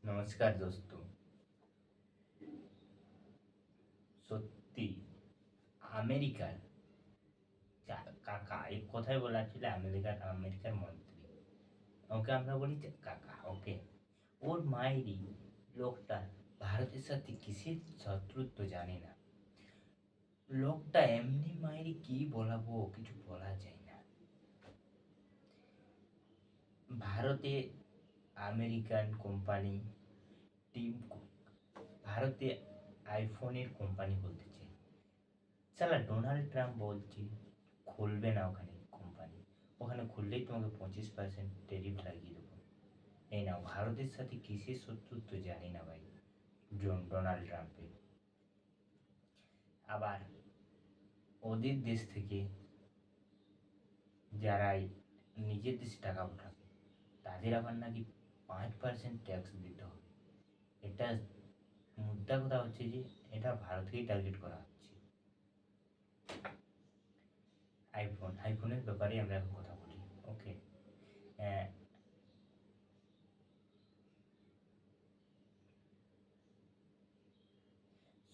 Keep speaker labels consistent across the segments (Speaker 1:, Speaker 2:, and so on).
Speaker 1: নমস্কার দোস্ত। সত্যি আমেরিকার কাকা এক কথায় বলা ছিল আমেরিকার আমেরিকার মন্ত্রী, ওকে আমরা বলি যে কাকা। ওকে, ওর মায়েরই লোকটা ভারতের সাথে কিসের শত্রুত্ব জানি না। লোকটা এমনি মায়েরই কি বলাবো, কিছু বলা যায় না। ভারতে আমেরিকান কোম্পানি টিম কুক ভারতে আইফোনের কোম্পানি খুলতে চায়। সালা ডোনাল্ড ট্রাম্প বলছে খুলবে না ওখানে কোম্পানি, ওখানে খুললেই তোমাকে 25% ট্যারিফ লাগিয়ে দেবো। এই না, ভারতের সাথে কিসের শত্রুত্ব জানি না ভাই ডোনাল্ড ট্রাম্পের। আবার ওদের দেশ থেকে যারা নিজের দেশে টাকা পাঠাবে তাদের আবার নাকি 5% ট্যাক্স দিতে হবে। এটা মুদ্রা কথা হচ্ছে যে এটা ভারতকেই টার্গেট করা হচ্ছে। আইফোনের ব্যাপারে আমরা এখন কথা বলি। ওকে,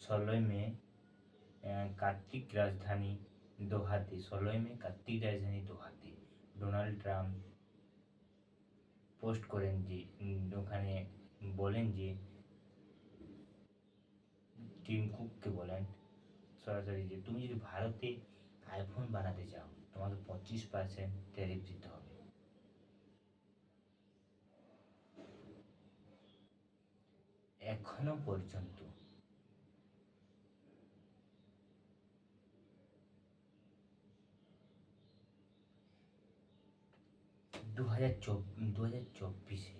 Speaker 1: 16 মে কার্তিক রাজধানী দোহাতে 16 মে কার্তিক রাজধানী দোহাতে ডোনাল্ড ট্রাম্প পোস্ট করেন যে ওখানে বলেন যে টিম কুককে বলেন সরাসরি যে তুমি যদি ভারতে আইফোন বানাতে চাও তোমাকে 25% ট্যারিফ দিতে হবে। এখনো পর্যন্ত 2024-এ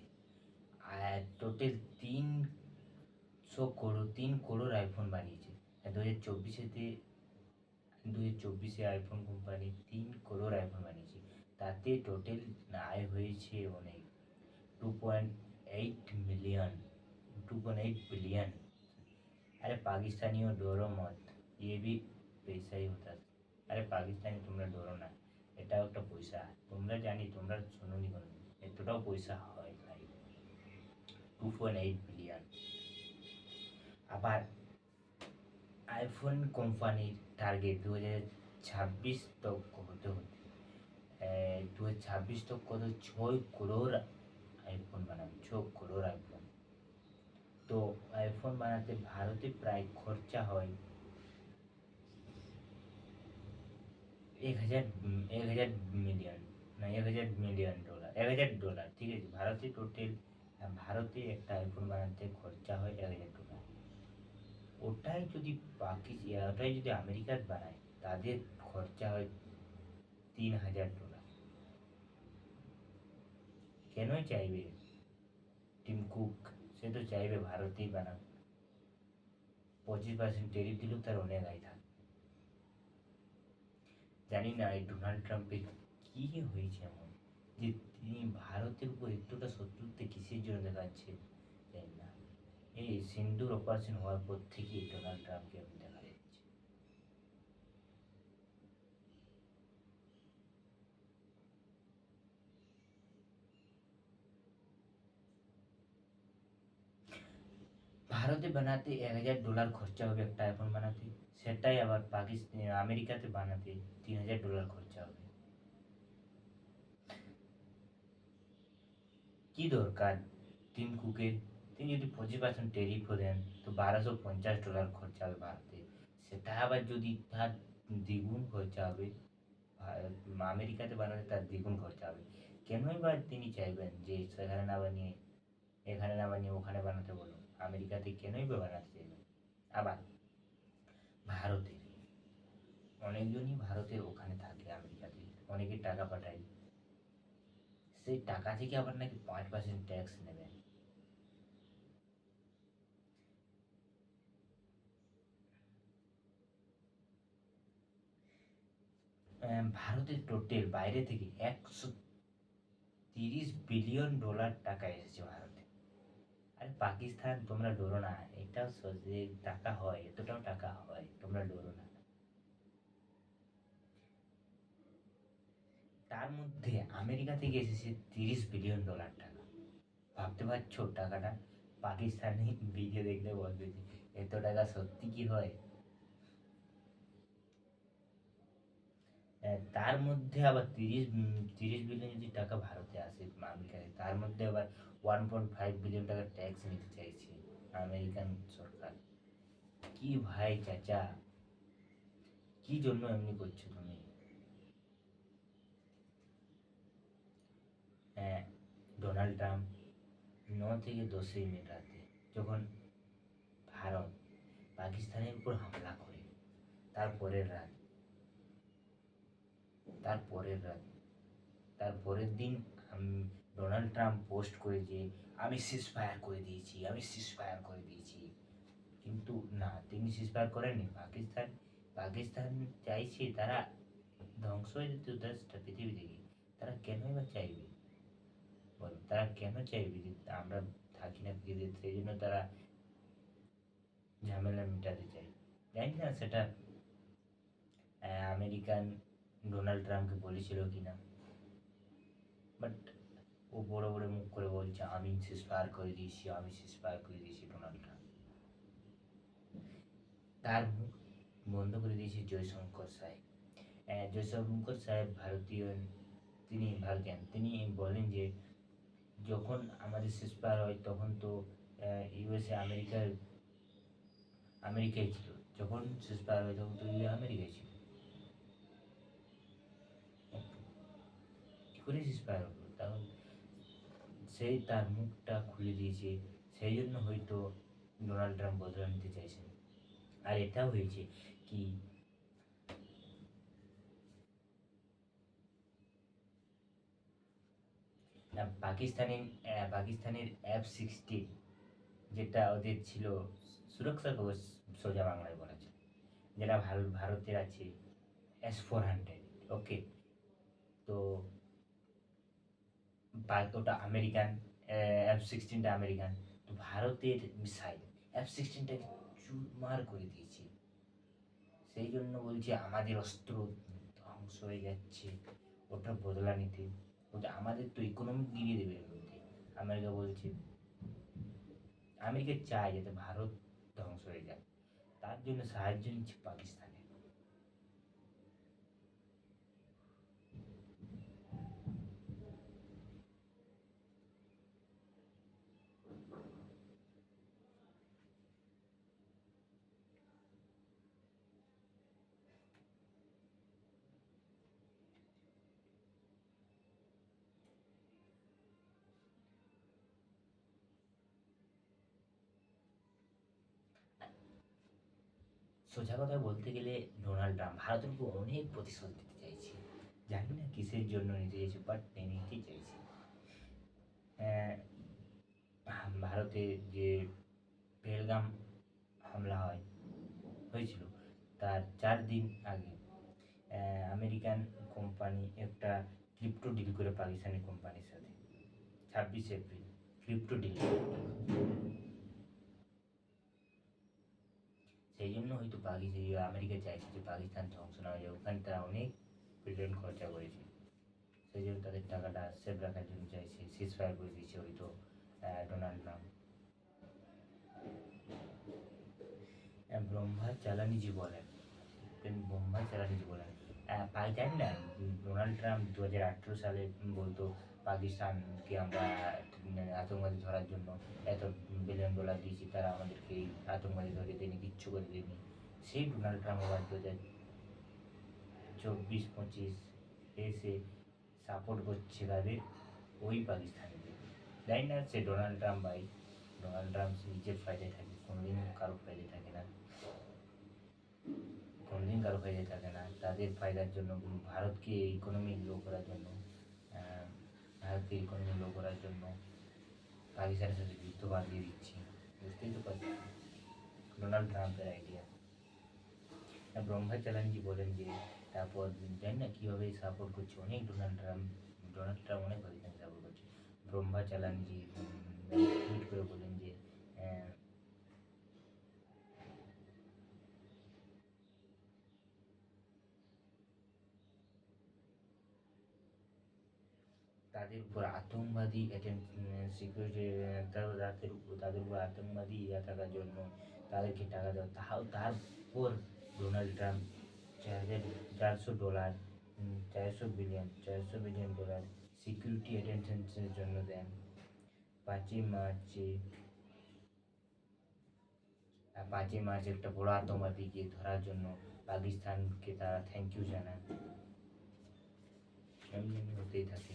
Speaker 1: টোটাল 3 করোড় আইফোন বানিয়েছে। 2024-এ আইফোন কোম্পানি 3 করোড় আইফোন বানিয়েছে। তাতে টোটাল আয় হয়েছে অনেক 2.8 বিলিয়ন। अरे पाकिस्तानियों डरो मत, ये भी पैसा ही होता है। আরে পাকিস্তানি তোমরা ডরো না, এটাও একটা পয়সা। তোমরা জানি, তোমরা শোনোনি কোনোদিন, এতটাও পয়সা হয় ভাই, 2.8 বিলিয়ন। আবার আইফোন কোম্পানির টার্গেট 2026 তক হতে হতে 2026 তক কত 6 করোড় আইফোন বানাবে, 6 করোড় আইফোন। তো আইফোন বানাতে ভারতে প্রায় খরচা হয় 1,000 মিলিয়ন ডলার, 1,000 ডলার। ঠিক আছে, ভারতে একটা আইফোন বানাতে খরচা হয় 1,000 ডলার। ওটাই যদি আমেরিকার বানায় তাদের খরচা হয় 3,000 ডলার। কেনই চাইবে টিম কুক? সে তো চাইবে ভারতেই বানাক, 25% ট্যারিফ দিলেও তার অনেক আয় থাকে। জানি না এই ডোনাল্ড ট্রাম্পের কি হয়েছে এমন যে তিনি ভারতের উপর এতটা শত্রুতা কিসের জন্য দেখাচ্ছে জানি না। এই সিন্দুর অপারেশন হওয়ার পর থেকেই ডোনাল্ড ট্রাম্পকে এখন দেখা যাচ্ছে। ভারতে বানাতে 1,000 ডলার খরচা হবে একটা আইফোন বানাতে, সেটাই আবার আমেরিকাতে বানাতে 3,000 ডলার খরচা হবে। কি দরকার টিম কুকের? তিনি যদি 25% ট্যারিফও দেন তো 1,250 ডলার খরচা হবে ভারতে। সেটা আবার যদি তার দ্বিগুণ খরচা হবে আমেরিকাতে বানাতে, তার দ্বিগুণ খরচা হবে। কেনই বা তিনি চাইবেন যে এখানে না বানিয়ে ওখানে বানাতে বলুন? আমেরিকাতে কেনই বা বানাতে চাইবেন? আবার ভারতের অনেকজনই ভারতের ওখানে থাকে, আমেরিকাতে অনেকে টাকা পাঠায়, সেই টাকা থেকে আবার নাকি 5% ট্যাক্স নেবেন। ভারতের টোটাল বাইরে থেকে 130 বিলিয়ন ডলার টাকা এসেছে ভারতে। আরে পাকিস্তান তোমরা ডরো না, এটাও যে টাকা হয়, এতটাও টাকা হয়, তোমরা ডরো না। তার মধ্যে আমেরিকা থেকে এসেছে 30 বিলিয়ন ডলার টাকা। ভাবতে পারছো টাকাটা? পাকিস্তানি ভিডিও দেখলে বলবে যে এত টাকা সত্যি কি হয়। তার মধ্যে আবার 30 বিলিয়ন যদি টাকা ভারতে আসে আমেরিকায়, তার মধ্যে আবার 1.5 বিলিয়ন টাকা ট্যাক্স নিতে চাইছে আমেরিকান সরকার। কি ভাই চাচা, কি জন্য এমনি করছো তুমি? হ্যাঁ, ডোনাল্ড ট্রাম্প 9 থেকে 10 মিনিট রাতে যখন ভারত পাকিস্তানের উপর হামলা করে, তার পরের রাত তার পরের রাত তার পরের দিন ডোনাল্ড ট্রাম্প পোস্ট করে যে আমি সিজ ফায়ার করে দিয়েছি, আমি সিজ ফায়ার করে দিয়েছি। কিন্তু না, তিনি সিজ ফায়ার করেননি। পাকিস্তান চাইছে তারা ধ্বংস হয়ে যেত দেশটা পৃথিবী থেকে। তারা কেনই বা চাইবে বলো, তারা কেন চাইবে যে আমরা থাকি না পৃথিবীতে? সেই জন্য তারা ঝামেলা মেটাতে চায়। জানি না সেটা আমেরিকান ডোনাল্ড ট্রাম্পকে বলেছিল কিনা, বাট ও বড় বড় মুখ করে বলছে আমি সিজফায়ার করে দিয়েছি, আমি সিজফায়ার করে দিয়েছি। ডোনাল্ড ট্রাম্প তার মুখ বন্ধ করে দিয়েছে জয়শঙ্কর সাহেব। জয়শঙ্কর সাহেব ভারতীয়, তিনি ভারতীয়ান। তিনি বলেন যে যখন আমাদের সিজফায়ার হয় তখন তো ইউএসএ আমেরিকায় ছিল। যখন সিজফায়ার হয় তখন তো আমেরিকায় ছিল। কি করে সিজফায়ার হলো? তখন সেই তার মুখটা খুলে দিয়েছে। সেই জন্য হয়তো ডোনাল্ড ট্রাম্প বদলা নিতে চাইছেন। আর এটাও হয়েছে কি, পাকিস্তানের F-16, যেটা ওদের ছিল সুরক্ষা কবচ সোজা বাংলায় বলা যায়, যেটা ভারতের আছে S-400। ওকে, তো ওটা আমেরিকান, F-16টা আমেরিকান। তো ভারতের মিসাইল F-16টাকে চুরমার করে দিয়েছে। সেই জন্য বলছি আমাদের অস্ত্র ধ্বংস হয়ে যাচ্ছে, ওটা বদলা নিতে। ওটা আমাদের তো ইকোনমি গিরিয়ে দেবে এর মধ্যে। আমেরিকা বলছে, আমেরিকা চায় যাতে ভারত ধ্বংস হয়ে যায়, তার জন্য সাহায্য নিচ্ছে পাকিস্তানে। সোজা কথা বলতে গেলে ডোনাল্ড ট্রাম্প ভারতের উপর অনেক প্রতিশোধ নিতে চাইছে। জানি না কিসের জন্য নিতে চাইছে, বাট নিতেই চাইছে। ভারতে যে পেহেলগাম হামলা হয়েছিল, তার 4 দিন আগে আমেরিকান কোম্পানি একটা ক্রিপ্টো ডিল করে পাকিস্তানি কোম্পানির সাথে। 26 এপ্রিল ক্রিপ্টো ডিল। সেই জন্য হয়তো আমেরিকা চাইছে যে পাকিস্তান ধ্বংস না হয়ে যায়। ওখানে তারা অনেক বিলিয়ন খরচা করেছে, সেই জন্য তাদের টাকাটা সেভ রাখার জন্য চাইছে, সিজ ফায়ার করে দিয়েছে হয়তো ডোনাল্ড ট্রাম্প। ব্রহ্মচালানিজি বলেন, ব্রহ্মচালানিজি বলেন জানি না, ডোনাল্ড ট্রাম্প 2018 সালে বলতো পাকিস্তানকে আমরা আতঙ্কবাদী ধরার জন্য এত $1 বিলিয়ন দিয়েছি, তারা আমাদেরকে এই আতঙ্কবাদী ধরে দেয়নি, কিচ্ছু করে দেয়নি। সেই ডোনাল্ড ট্রাম্প আবার 2024-25 এসে সাপোর্ট করছে তাদের ওই পাকিস্তানিদের। জানি না সে ডোনাল্ড ট্রাম্প ভাই, ডোনাল্ড ট্রাম্প নিজের ফায়দায় থাকে, কোনোদিন কারো ফায়দায় থাকে না, কোনোদিন কারো ফায়দায় থাকে না। তাদের ফায়দার জন্য, ভারতকে ইকোনমি গ্রো করার জন্য, ভারতকে ইকোনমি গ্রো করার জন্য পাকিস্তানের সাথে যুদ্ধ বাঁধিয়ে দিচ্ছি। বুঝতেই তো পারছি ডোনাল্ড ট্রাম্পের আইডিয়া। ব্রহ্মচালানজি বলেন যে তারপর জানি না কীভাবে সাপোর্ট করছে অনেক ডোনাল্ড ট্রাম্প অনেক পাকিস্তান সাপোর্ট করছে। ব্রহ্মচালানজি টুইট করে বলেন যে তাদের উপর আতঙ্কবাদী সিকিউরিটি, তাদের উপর আতঙ্কবাদী ইয়া থাকার জন্য তাদেরকে টাকা দেওয়া, তারপর Donald Trump $400, 400 billion dollar security অ্যাটেনশনের জন্য দেন। 5ই মার্চে 5ই মার্চ একটা বড় আতঙ্কবাদীকে ধরার জন্য পাকিস্তানকে তারা থ্যাংক ইউ জানান। এমনি হতেই থাকে।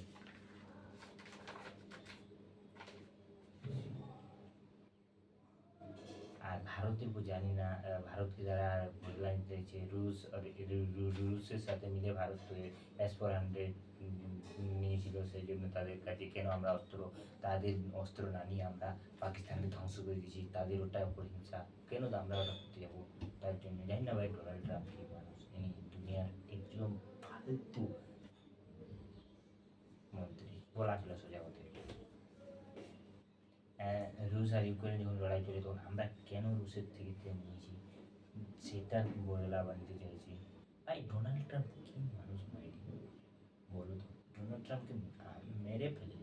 Speaker 1: আর ভারতের জানি না, ভারতকে যারা হেডলাইন দিয়েছে, রুশের সাথে মিলে ভারত S-400 নিয়েছিল, সেই জন্য তাদের কাছে কেন আমরা তাদের অস্ত্র না নিয়ে আমরা পাকিস্তানকে ধ্বংস করে দিয়েছি, তাদের ওটা উপর হিংসা, কেন আমরা ওটা করতে যাবো? তার জন্য জানি না ভাই, ডোনাল্ড ট্রাম্প কি মানুষ, ইনি দুনিয়ার একজন ফালতু মন্ত্রী, বলা ছিল সোজা কথা। রুশ আর ইউক্রেন যখন লড়াই চলে তখন আমরা কেন রুশের থেকে তেল নিয়েছি সেটা বদলা বানতে চাইছি। ভাই ডোনাল্ড ট্রাম্প কি মানুষ ভাই, বলো তো, ডোনাল্ড ট্রাম্পকে মেরে ফেলে